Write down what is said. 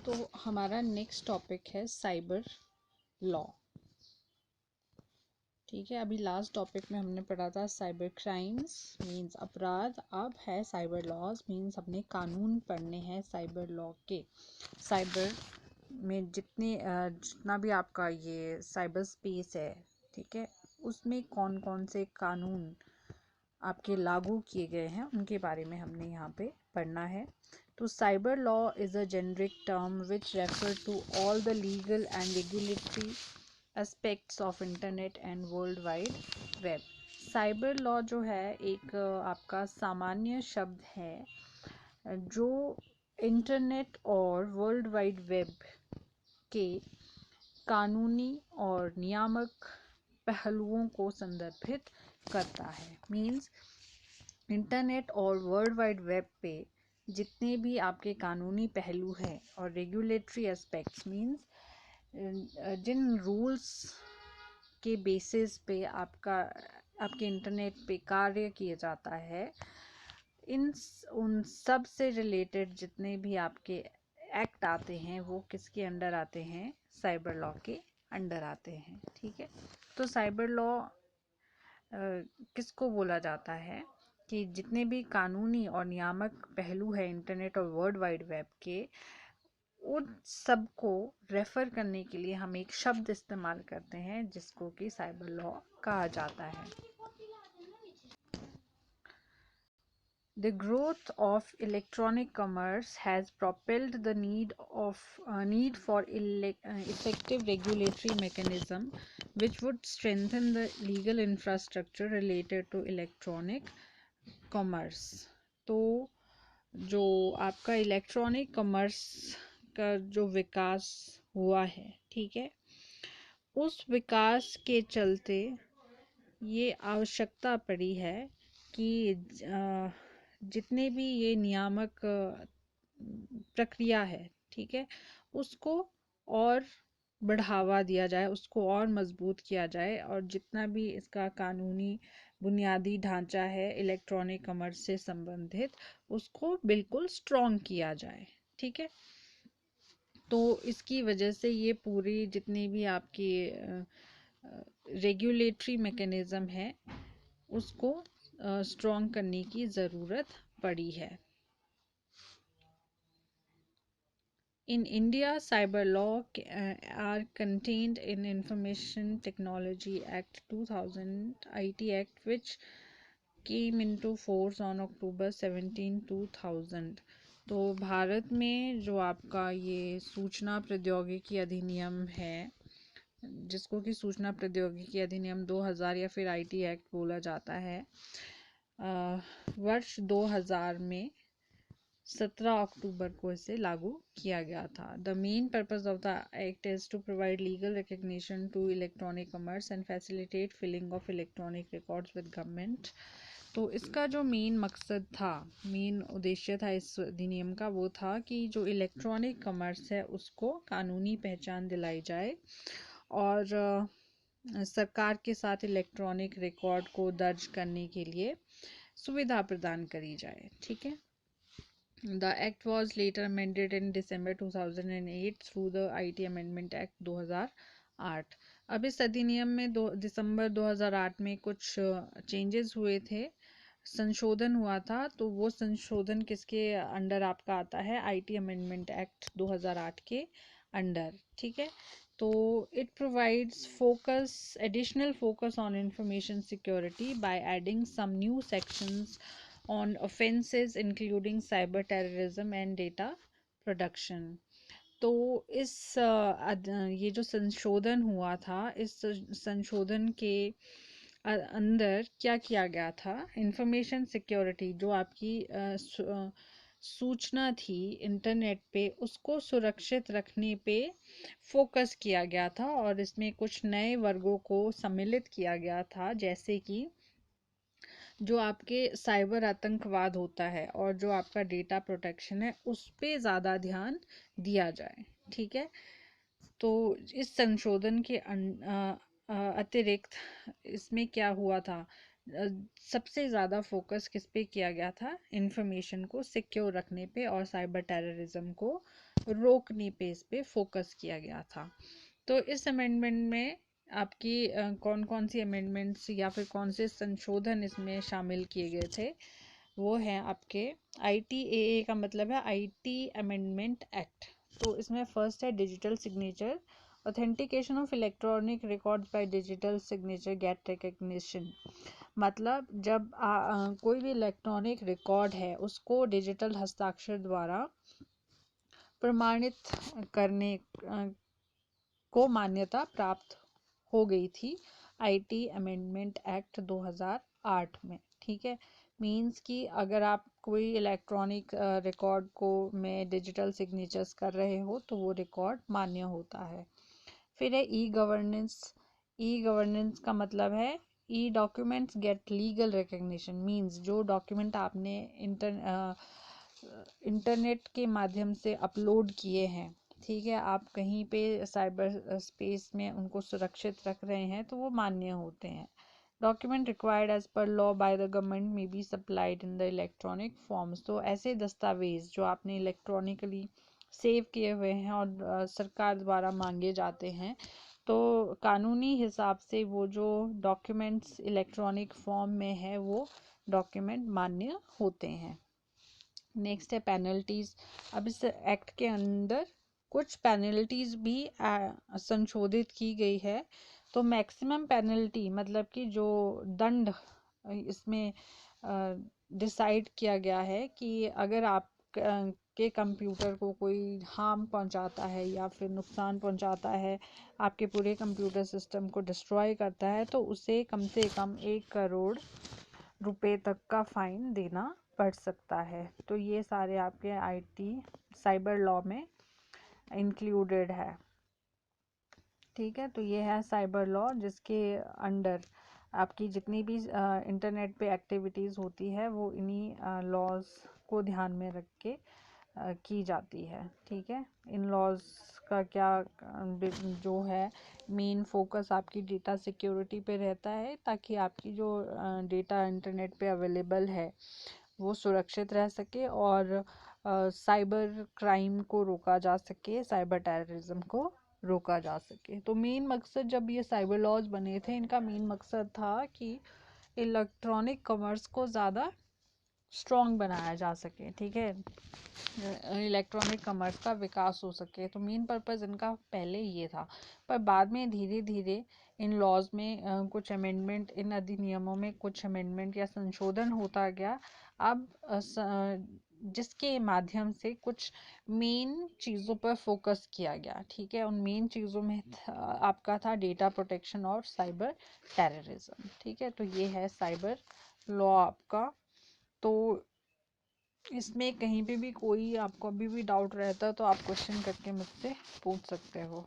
तो हमारा next topic है साइबर लॉ। ठीक है, अभी लास्ट टॉपिक में हमने पढ़ा था साइबर क्राइम्स मींस अपराध। अब है साइबर लॉज मींस अपने कानून पढ़ने हैं साइबर लॉ के। साइबर में जितना भी आपका ये साइबर स्पेस है, ठीक है, उसमें कौन कौन से कानून आपके लागू किए गए हैं उनके बारे में हमने यहाँ पे पढ़ना है। तो cyber law is a generic term which refer to all the legal and regulatory aspects of internet and world wide web. Cyber law जो है एक आपका सामान्य शब्द है जो इंटरनेट और वर्ल्ड वाइड वेब के कानूनी और नियामक पहलुओं को संदर्भित करता है। मींस इंटरनेट और वर्ल्ड वाइड वेब पे जितने भी आपके कानूनी पहलू हैं और रेगुलेटरी एस्पेक्ट्स मींस जिन रूल्स के बेसिस पे आपके इंटरनेट पे कार्य किया जाता है, उन सब से रिलेटेड जितने भी आपके एक्ट आते हैं वो किसके अंडर आते हैं? साइबर लॉ के अंडर आते हैं। ठीक है, तो साइबर लॉ किसको बोला जाता है कि जितने भी कानूनी और नियामक पहलू है इंटरनेट और वर्ल्ड वाइड वेब के, उन सबको रेफर करने के लिए हम एक शब्द इस्तेमाल करते हैं जिसको कि साइबर लॉ कहा जाता है। The growth of electronic commerce has propelled the need for effective regulatory mechanism which would strengthen the legal infrastructure related to electronic commerce। तो जो आपका इलेक्ट्रॉनिक कॉमर्स का जो विकास हुआ है, ठीक है, उस विकास के चलते ये आवश्यकता पड़ी है कि जितने भी ये नियामक प्रक्रिया है, ठीक है, उसको और बढ़ावा दिया जाए, उसको और मजबूत किया जाए और जितना भी इसका कानूनी बुनियादी ढांचा है इलेक्ट्रॉनिक कॉमर्स से संबंधित उसको बिल्कुल स्ट्रॉन्ग किया जाए। ठीक है, तो इसकी वजह से ये पूरी जितनी भी आपकी रेगुलेटरी मैकेनिज्म है उसको स्ट्रॉन्ग करने की ज़रूरत पड़ी है। In India, cyber law are contained in Information Technology Act 2000, IT Act, which came into force on October 17, 2000। तो भारत में जो आपका ये सूचना प्रौद्योगिकी अधिनियम है, जिसको कि सूचना प्रौद्योगिकी अधिनियम 2000 या फिर IT एक्ट बोला जाता है, वर्ष 2000 में 17 अक्टूबर को इसे लागू किया गया था। The main purpose of the act is to provide legal recognition to electronic commerce and facilitate filing of electronic records with government. तो इसका जो मेन मकसद था, मेन उद्देश्य था इस अधिनियम का, वो था कि जो इलेक्ट्रॉनिक कॉमर्स है उसको कानूनी पहचान दिलाई जाए और सरकार के साथ इलेक्ट्रॉनिक रिकॉर्ड को दर्ज करने के लिए सुविधा प्रदान करी जाए। ठीक है, The act was later amended in December 2008 through the IT Amendment Act 2008। अब इस अधिनियम में दिसंबर 2008 में कुछ चेंजेस हुए थे, संशोधन हुआ था। तो वो संशोधन किसके अंडर आपका आता है? IT Amendment Act 2008 के अंडर। ठीक है, तो it provides additional focus on information security by adding some new sections on offenses including cyber terrorism and data production। तो इस ये जो संशोधन हुआ था, इस संशोधन के अंदर क्या किया गया था? इंफॉर्मेशन सिक्योरिटी, जो आपकी सूचना थी इंटरनेट पे, उसको सुरक्षित रखने पे फोकस किया गया था और इसमें कुछ नए वर्गों को सम्मिलित किया गया था, जैसे कि जो आपके साइबर आतंकवाद होता है और जो आपका डेटा प्रोटेक्शन है उस पे ज़्यादा ध्यान दिया जाए। ठीक है, तो इस संशोधन के अतिरिक्त इसमें क्या हुआ था सबसे ज़्यादा फोकस किस पे किया गया था? इंफॉर्मेशन को सिक्योर रखने पे और साइबर टेररिज्म को रोकने पे इस पे फोकस किया गया था। तो इस अमेंडमेंट में आपकी कौन कौन सी अमेंडमेंट्स या फिर कौन से संशोधन इसमें शामिल किए गए थे? वो हैं आपके ITAA का मतलब है IT अमेंडमेंट एक्ट। तो इसमें फर्स्ट है digital signature, authentication of electronic records by digital signature get recognition. मतलब जब कोई भी इलेक्ट्रॉनिक रिकॉर्ड है उसको डिजिटल हस्ताक्षर द्वारा प्रमाणित करने को मान्यता प्राप्त हो गई थी IT अमेंडमेंट एक्ट 2008 में। ठीक है, मींस कि अगर आप कोई इलेक्ट्रॉनिक रिकॉर्ड को में डिजिटल सिग्नेचर्स कर रहे हो तो वो रिकॉर्ड मान्य होता है। फिर है ई गवर्नेंस। ई गवर्नेंस का मतलब है e documents get legal recognition, means जो डॉक्यूमेंट आपने इंटरनेट के माध्यम से अपलोड किए हैं, ठीक है, आप कहीं पे साइबर स्पेस में उनको सुरक्षित रख रहे हैं तो वो मान्य होते हैं। Document required as per law by the government में be supplied in the electronic forms. तो ऐसे दस्तावेज जो आपने इलेक्ट्रॉनिकली सेव किए हुए हैं और सरकार द्वारा मांगे जाते हैं, तो कानूनी हिसाब से वो जो डॉक्यूमेंट्स इलेक्ट्रॉनिक फॉर्म में है वो डॉक्यूमेंट मान्य होते हैं। नेक्स्ट है पेनल्टीज। अब इस एक्ट के अंदर कुछ पेनल्टीज भी संशोधित की गई है। तो मैक्सिमम पेनल्टी मतलब कि जो दंड इसमें डिसाइड किया गया है कि अगर आप के कंप्यूटर को कोई हार्म पहुंचाता है या फिर नुकसान पहुंचाता है, आपके पूरे कंप्यूटर सिस्टम को डिस्ट्रॉय करता है, तो उसे कम से कम 1 करोड़ रुपए तक का फाइन देना पड़ सकता है। तो ये सारे आपके IT साइबर लॉ में इंक्लूडेड है। ठीक है, तो ये है साइबर लॉ जिसके अंडर आपकी जितनी भी इंटरनेट पे एक्टिविटीज़ होती है वो इन्हीं लॉज को ध्यान में रख के की जाती है। ठीक है, इन लॉज का क्या जो है मेन फोकस आपकी डेटा सिक्योरिटी पे रहता है, ताकि आपकी जो डेटा इंटरनेट पे अवेलेबल है वो सुरक्षित रह सके और साइबर क्राइम को रोका जा सके, साइबर टेररिज्म को रोका जा सके। तो मेन मकसद जब ये साइबर लॉज बने थे, इनका मेन मकसद था कि इलेक्ट्रॉनिक कॉमर्स को ज़्यादा स्ट्रॉन्ग बनाया जा सके। ठीक है, इलेक्ट्रॉनिक कॉमर्स का विकास हो सके। तो मेन पर्पस इनका पहले ये था, पर बाद में धीरे धीरे इन लॉज में कुछ अमेंडमेंट, इन अधिनियमों में कुछ अमेंडमेंट या संशोधन होता गया। अब जिसके माध्यम से कुछ मेन चीज़ों पर फोकस किया गया। ठीक है, उन मेन चीज़ों में आपका था डेटा प्रोटेक्शन और साइबर टेररिज्म। ठीक है, तो ये है साइबर लॉ आपका। तो इसमें कहीं पे भी कोई आपको अभी भी डाउट रहता है तो आप क्वेश्चन करके मुझसे पूछ सकते हो।